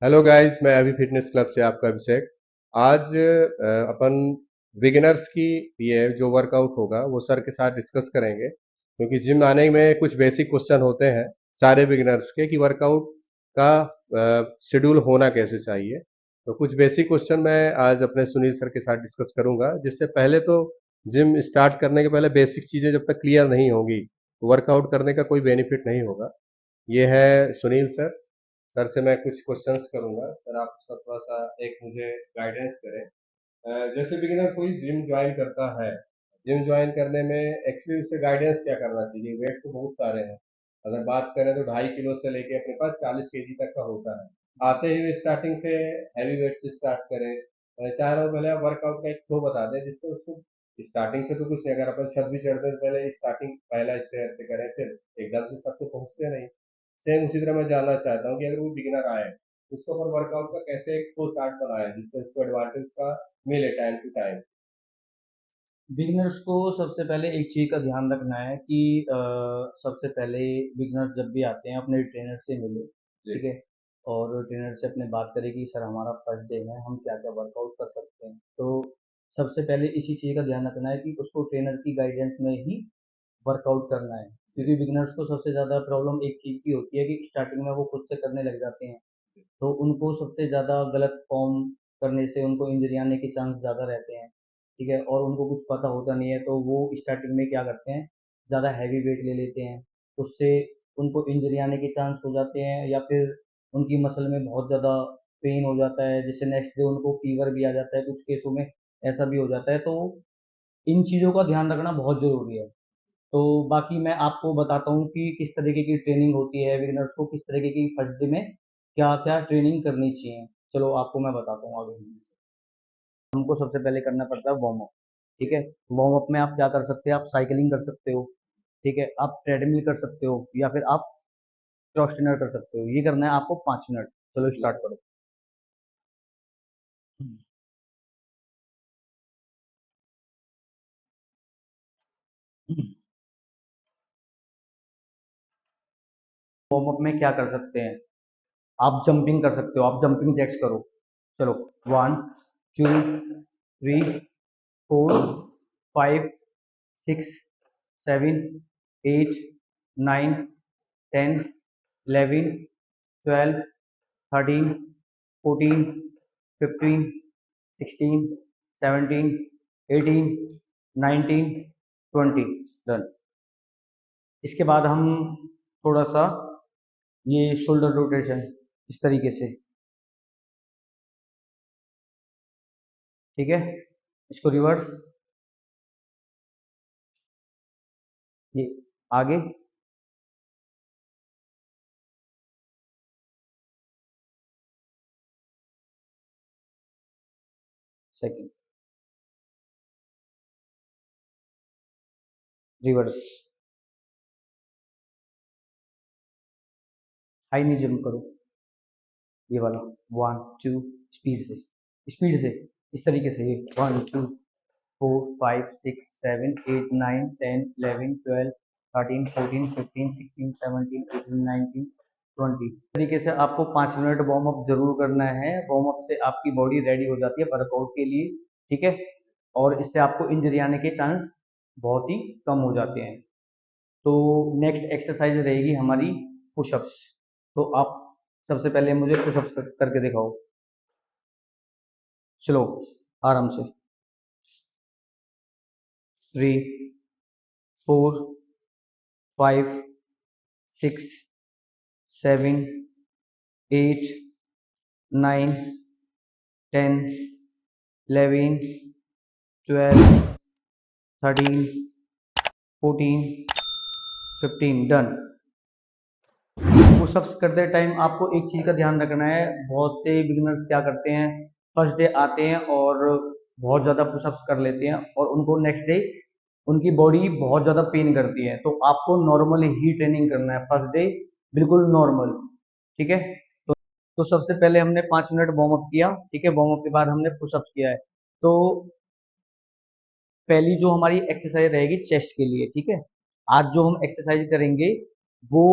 Hello guys, मैं अभी fitness club से आपका अभिषेक। आज अपन बिगिनर्स की ये जो वर्कआउट होगा वो सर के साथ डिस्कस करेंगे, क्योंकि जिम आने में कुछ बेसिक क्वेश्चन होते हैं सारे बिगिनर्स के कि वर्कआउट का शेड्यूल होना कैसे चाहिए। तो कुछ बेसिक क्वेश्चन मैं आज अपने सुनील सर के साथ डिस्कस करूंगा, जिससे पहले तो जिम स्टार्ट करने के पहले बेसिक चीजें जब तक क्लियर नहीं होंगी, वर्कआउट करने का कोई बेनिफिट नहीं होगा। ये है सुनील सर। सर से मैं कुछ क्वेश्चंस करूंगा, सर आप उसका थोड़ा सा एक मुझे गाइडेंस करें। जैसे बिगिनर कोई जिम ज्वाइन करता है, जिम ज्वाइन करने में एक्चुअली उसे गाइडेंस क्या करना चाहिए? वेट तो बहुत सारे हैं, अगर बात करें तो 2.5 किलो से लेके अपने पास 40 केजी तक का होता है। आते ही स्टार्टिंग से हैवी वेट से स्टार्ट करें। चाह रहा हूँ पहले आप वर्कआउट का एक फ्लो बता दें, जिससे उसको स्टार्टिंग से तो कुछ नहीं, अगर अपन छत भी चढ़ते हैं तो पहले स्टार्टिंग पहला स्टेयर से करें, फिर एकदम से सब तो पहुंचते नहीं। सेम उसी तरह मैं जानना चाहता हूँ कि अगर वो बिगिनर आए, उसको अपन वर्कआउट का कैसे एक फुल चार्ट बनाए जिससे उसको एडवांटेज का मिले टाइम टू टाइम। बिगिनर्स को सबसे पहले एक चीज़ का ध्यान रखना है कि सबसे पहले बिगिनर्स जब भी आते हैं अपने ट्रेनर से मिले। जी। ठीक है। और ट्रेनर से अपने बात करें कि सर हमारा फर्स्ट डे है, हम क्या क्या वर्कआउट कर सकते हैं। तो सबसे पहले इसी चीज़ का ध्यान रखना है कि उसको ट्रेनर की गाइडेंस में ही वर्कआउट करना है, जी। क्योंकि बिगिनर्स को सबसे ज़्यादा प्रॉब्लम एक चीज़ की होती है कि स्टार्टिंग में वो खुद से करने लग जाते हैं। तो उनको सबसे ज़्यादा गलत फॉर्म करने से उनको इंजरी आने के चांस ज़्यादा रहते हैं। ठीक है। और उनको कुछ पता होता नहीं है, तो वो स्टार्टिंग में क्या करते हैं, ज़्यादा हैवी वेट ले लेते हैं। उससे उनको इंजरी आने के चांस हो जाते हैं, या फिर उनकी मसल में बहुत ज़्यादा पेन हो जाता है, जिससे नेक्स्ट डे उनको फीवर भी आ जाता है। कुछ केसों में ऐसा भी हो जाता है। तो इन चीज़ों का ध्यान रखना बहुत ज़रूरी है। तो बाकी मैं आपको बताता हूँ कि किस तरीके की ट्रेनिंग होती है, बिगिनर्स को किस तरीके की फर्स्ट डे में क्या क्या ट्रेनिंग करनी चाहिए। चलो आपको मैं बताता हूँ आगे। हमको सबसे पहले करना पड़ता है वार्म अप। ठीक है। वार्म अप में आप क्या कर सकते हैं, आप साइकिलिंग कर सकते हो। ठीक है। आप ट्रेडमिल कर सकते हो, या फिर आप क्रॉस ट्रेनर कर सकते हो। ये करना है आपको 5 मिनट। चलो जी। स्टार्ट करो। वार्म अप में क्या कर सकते हैं, आप जंपिंग कर सकते हो, आप जंपिंग जैक्स करो। चलो, 1 2 3 4 5 6 7 8 9 10 11 12 13 14 15 16 17 18 19 20। डन। इसके बाद हम थोड़ा सा ये शोल्डर रोटेशन इस तरीके से। ठीक है। इसको रिवर्स, ये आगे, सेकंड, रिवर्स, हाई नी जंप करो, ये वाला। 1 2, स्पीड से, स्पीड से, इस तरीके से। ये 1 2 4 5 6 7 8 9 10 11 12 13 14 15 16 17 18 19 20। तरीके से आपको 5 मिनट वार्म अप जरूर करना है। वार्म अप से आपकी बॉडी रेडी हो जाती है वर्कआउट के लिए। ठीक है। और इससे आपको इंजरी आने के चांस बहुत ही कम हो जाते हैं। तो नेक्स्ट एक्सरसाइज रहेगी हमारी पुशअप्स। तो आप सबसे पहले मुझे पुशअप्स करके दिखाओ। चलो, आराम से। 3 4 5 6 7 8 9 10 11 12 13 14 15। डन। पुशअप्स करते टाइम आपको एक चीज का ध्यान रखना है। बहुत से बिगिनर्स क्या करते हैं, फर्स्ट डे आते हैं और बहुत ज्यादा पुशअप्स कर लेते हैं, और उनको नेक्स्ट डे उनकी बॉडी बहुत ज्यादा पेन करती है। तो आपको नॉर्मल ही ट्रेनिंग करना है फर्स्ट डे, बिल्कुल नॉर्मल। ठीक है। तो सबसे पहले हमने 5 मिनट वार्म अप किया। ठीक है। वार्म अप के बाद हमने पुशअप्स किया है। तो पहली जो हमारी एक्सरसाइज रहेगी चेस्ट के लिए। ठीक है। आज जो हम एक्सरसाइज करेंगे वो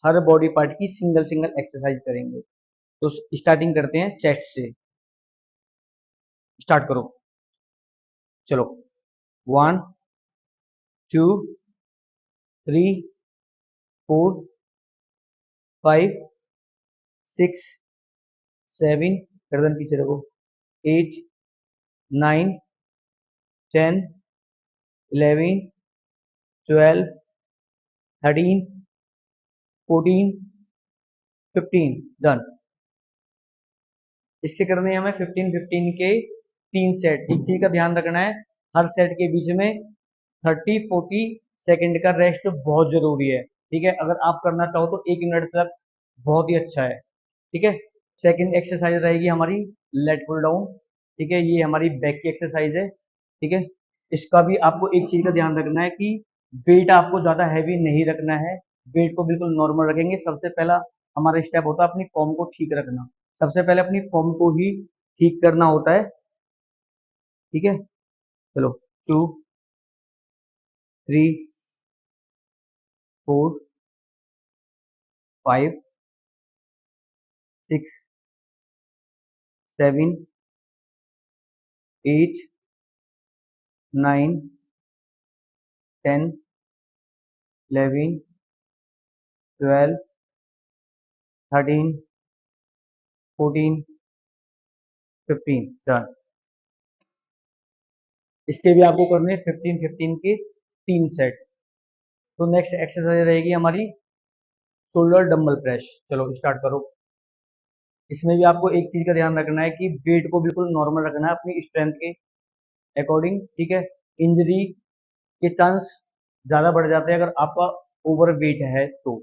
हर बॉडी पार्ट की सिंगल सिंगल एक्सरसाइज करेंगे। तो स्टार्टिंग करते हैं चेस्ट से। स्टार्ट करो। चलो, 1 2 3 4 5 6 7, गर्दन पीछे रखो, 8 9 10 11 12 13 14 15, डन। इसके करने हैं हमें 15-15 के 3 सेट। एक चीज का ध्यान रखना है, हर सेट के बीच में 30-40 सेकंड का रेस्ट बहुत जरूरी है। ठीक है, अगर आप करना चाहो तो 1 मिनट तक बहुत ही अच्छा है। ठीक है, सेकंड एक्सरसाइज रहेगी हमारी लेट पुल डाउन। ठीक है, ये हमारी बैक की एक्सरसाइज है। ठीक है, इसका भी आपको एक चीज का ध्यान रखना है कि वेट आपको ज्यादा हैवी नहीं रखना है, वेट को बिल्कुल नॉर्मल रखेंगे। सबसे पहला हमारा स्टेप होता है अपनी फॉर्म को ठीक रखना। सबसे पहले अपनी फॉर्म को ही ठीक करना होता है। ठीक है, चलो, 2, 3, 4, 5, 6, 7, 8, 9, 10, 11, 12, 13, 14, 15, इसके भी आपको करने हैं 15-15 के 3 सेट। तो नेक्स्ट एक्सरसाइज रहेगी हमारी शोल्डर डंबल प्रेस। चलो स्टार्ट करो। इसमें भी आपको एक चीज का ध्यान रखना है कि वेट को बिल्कुल नॉर्मल रखना है अपनी स्ट्रेंथ के अकॉर्डिंग। ठीक है, इंजरी के चांस ज्यादा बढ़ जाते हैं अगर आपका ओवर वेट है तो।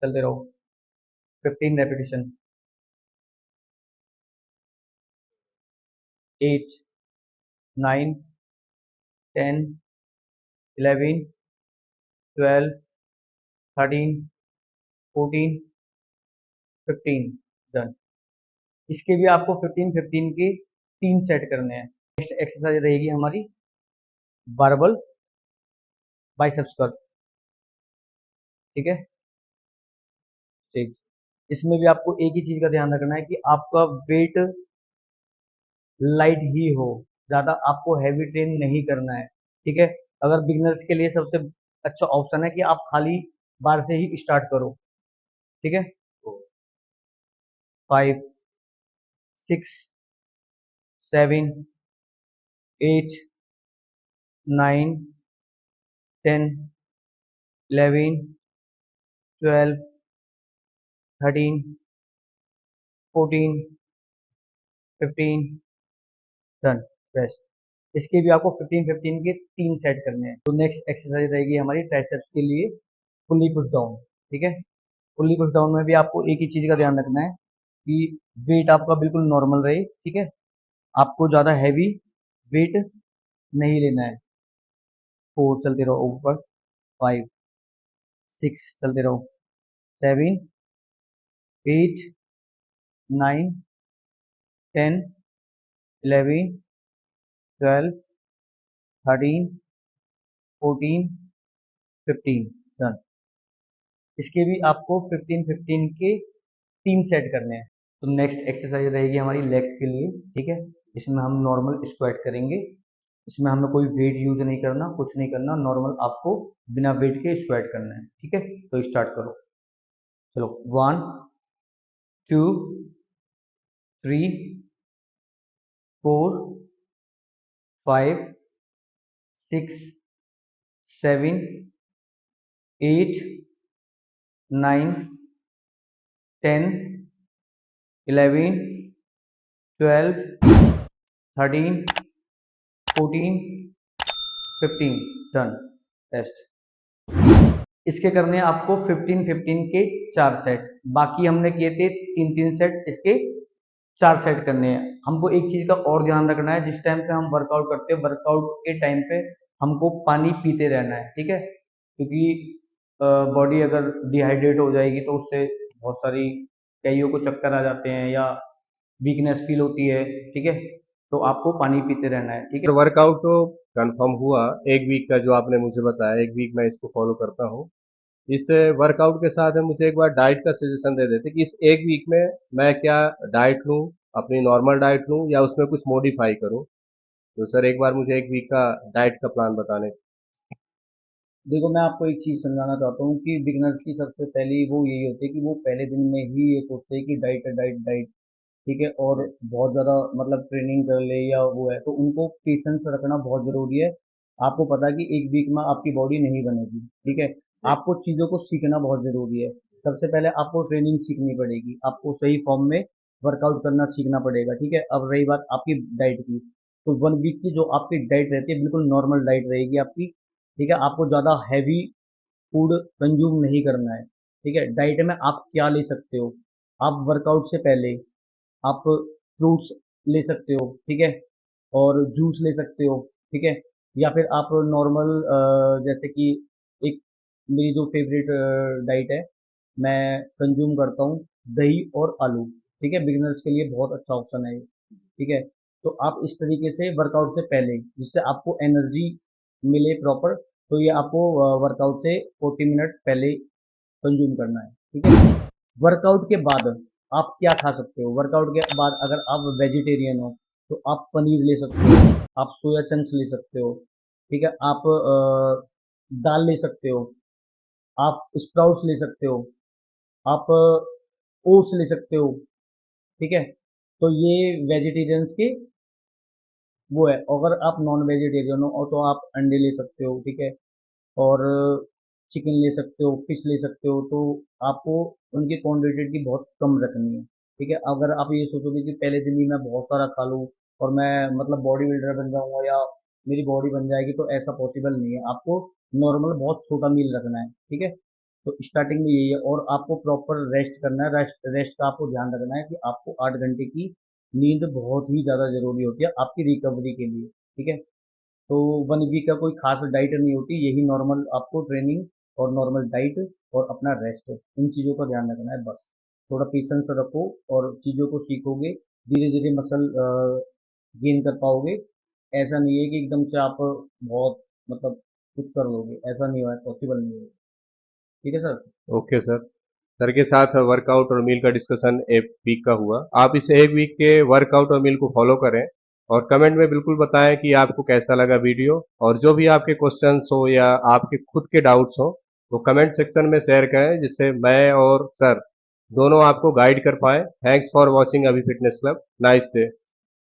चलते रहो, 15 रेपिटेशन। 8 9 10 11 12 13 14 15, डन। इसके भी आपको 15-15 के 3 सेट करने हैं। नेक्स्ट एक्सरसाइज रहेगी हमारी बारबल बाइसेप्स कर्ल। ठीक है, ठीक। इसमें भी आपको एक ही चीज का ध्यान रखना है कि आपका वेट लाइट ही हो, ज्यादा आपको हैवी ट्रेन नहीं करना है। ठीक है, अगर बिगनर्स के लिए सबसे अच्छा ऑप्शन है कि आप खाली बार से ही स्टार्ट करो। ठीक है, 5 6 7 8 9 10 11 12 13 14 15, डन, बेस्ट। इसके भी आपको 15-15 के 3 सेट करने हैं। तो नेक्स्ट एक्सरसाइज रहेगी हमारी ट्राइसेप्स के लिए पुल्ली पुश डाउन। ठीक है, पुल्ली पुश डाउन में भी आपको एक ही चीज का ध्यान रखना है कि वेट आपका बिल्कुल नॉर्मल रहे। ठीक है, आपको ज्यादा हैवी वेट नहीं लेना है। 4, चलते रहो ऊपर, 5 6, चलते रहो, 7 8 9 10 11 12 13 14 15, डन। इसके भी आपको 15-15 के 3 सेट करने हैं। तो नेक्स्ट एक्सरसाइज रहेगी हमारी लेग्स के लिए। ठीक है, इसमें हम नॉर्मल स्क्वाट करेंगे। इसमें हमें कोई वेट यूज नहीं करना, कुछ नहीं करना, नॉर्मल आपको बिना वेट के स्क्वाट करना है। ठीक है, तो स्टार्ट करो। चलो, 1 2 3 4 5 6 7 8 9 10 11 12 13 14 15, डन, टेस्ट। इसके करने हैं आपको 15-15 के 4 सेट। बाकी हमने किए थे 3-3 सेट, इसके 4 सेट करने हैं। हमको एक चीज का और ध्यान रखना है, जिस टाइम पे हम वर्कआउट करते हैं, वर्कआउट के टाइम पे हमको पानी पीते रहना है। ठीक है, क्योंकि बॉडी अगर डिहाइड्रेट हो जाएगी तो उससे बहुत सारी, कईयों को चक्कर आ जाते हैं या वीकनेस फील होती है। ठीक है, तो आपको पानी पीते रहना है। ठीक है, वर्कआउट तो कंफर्म हुआ, एक वीक का जो आपने मुझे बताया, एक वीक मैं इसको फॉलो करता हूँ। इस वर्कआउट के साथ में मुझे एक बार डाइट का सजेशन दे देते कि इस एक वीक में मैं क्या डाइट लूं, अपनी नॉर्मल डाइट लूं या उसमें कुछ मॉडिफाई करूं। तो सर एक बार मुझे एक वीक का डाइट का प्लान बताने। देखो, मैं आपको एक चीज़ समझाना चाहता हूँ कि बिगनर्स की सबसे पहली वो यही होती है कि वो पहले दिन में ही ये सोचते हैं कि डाइट है, डाइट डाइट, ठीक है, और बहुत ज़्यादा मतलब ट्रेनिंग कर ले या वो है, तो उनको पेशेंस रखना बहुत ज़रूरी है। आपको पता है कि एक वीक में आपकी बॉडी नहीं बनेगी, ठीक है। जी। आपको चीज़ों को सीखना बहुत ज़रूरी है। सबसे पहले आपको ट्रेनिंग सीखनी पड़ेगी, आपको सही फॉर्म में वर्कआउट करना सीखना पड़ेगा, ठीक है। अब रही बात आपकी डाइट की, तो 1 वीक की जो आपकी डाइट रहती है बिल्कुल नॉर्मल डाइट रहेगी आपकी, ठीक है। आपको ज़्यादा हैवी फूड कंज्यूम नहीं करना है, ठीक है। डाइट में आप क्या ले सकते हो, आप वर्कआउट से पहले आप फ्रूट्स ले सकते हो, ठीक है, और जूस ले सकते हो, ठीक है। या फिर आप नॉर्मल जैसे कि एक मेरी जो फेवरेट डाइट है, मैं कंज्यूम करता हूँ दही और आलू, ठीक है। बिगिनर्स के लिए बहुत अच्छा ऑप्शन है ये, ठीक है। तो आप इस तरीके से वर्कआउट से पहले, जिससे आपको एनर्जी मिले प्रॉपर, तो ये आपको वर्कआउट से 40 मिनट पहले कंज्यूम करना है, ठीक है। वर्कआउट के बाद आप क्या खा सकते हो, वर्कआउट के बाद अगर आप वेजिटेरियन हो तो आप पनीर ले सकते हो, आप सोया चंक्स ले सकते हो, ठीक है। आप दाल ले सकते हो, आप स्प्राउट्स ले सकते हो, आप ओट्स ले सकते हो, ठीक है। तो ये वेजिटेरियंस के वो है। अगर आप नॉन वेजिटेरियन हो तो आप अंडे ले सकते हो, ठीक है, और चिकन ले सकते हो, फिश ले सकते हो। तो आपको उनकी क्वांटिटी बहुत कम रखनी है, ठीक है। अगर आप ये सोचोगे कि पहले दिन ही मैं बहुत सारा खा लूँ और मैं मतलब बॉडी बिल्डर बन जाऊंगा या मेरी बॉडी बन जाएगी, तो ऐसा पॉसिबल नहीं है। आपको नॉर्मल बहुत छोटा मील रखना है, ठीक है। तो स्टार्टिंग में यही है, और आपको प्रॉपर रेस्ट करना है। रेस्ट रेस्ट का आपको ध्यान रखना है कि आपको 8 घंटे की नींद बहुत ही ज़्यादा ज़रूरी होती है आपकी रिकवरी के लिए, ठीक है। तो 1 वीक का कोई खास डाइट नहीं होती, यही नॉर्मल आपको ट्रेनिंग और नॉर्मल डाइट और अपना रेस्ट, इन चीज़ों का ध्यान रखना है बस। थोड़ा पेशेंस रखो और चीज़ों को सीखोगे, धीरे धीरे मसल गेन कर पाओगे। ऐसा नहीं है कि एकदम से आप बहुत मतलब कुछ कर लोगे, ऐसा नहीं हुआ है, पॉसिबल नहीं है। ठीक है सर। Okay sir. सर के साथ वर्कआउट और मील का डिस्कशन एक वीक का हुआ। आप इस एक वीक के वर्कआउट और मील को फॉलो करें और कमेंट में बिल्कुल बताएं कि आपको कैसा लगा वीडियो, और जो भी आपके क्वेश्चंस हो या आपके खुद के डाउट्स हो वो कमेंट सेक्शन में शेयर करें, जिससे मैं और सर दोनों आपको गाइड कर पाए। थैंक्स फॉर वॉचिंग अभी फिटनेस क्लब। Nice day.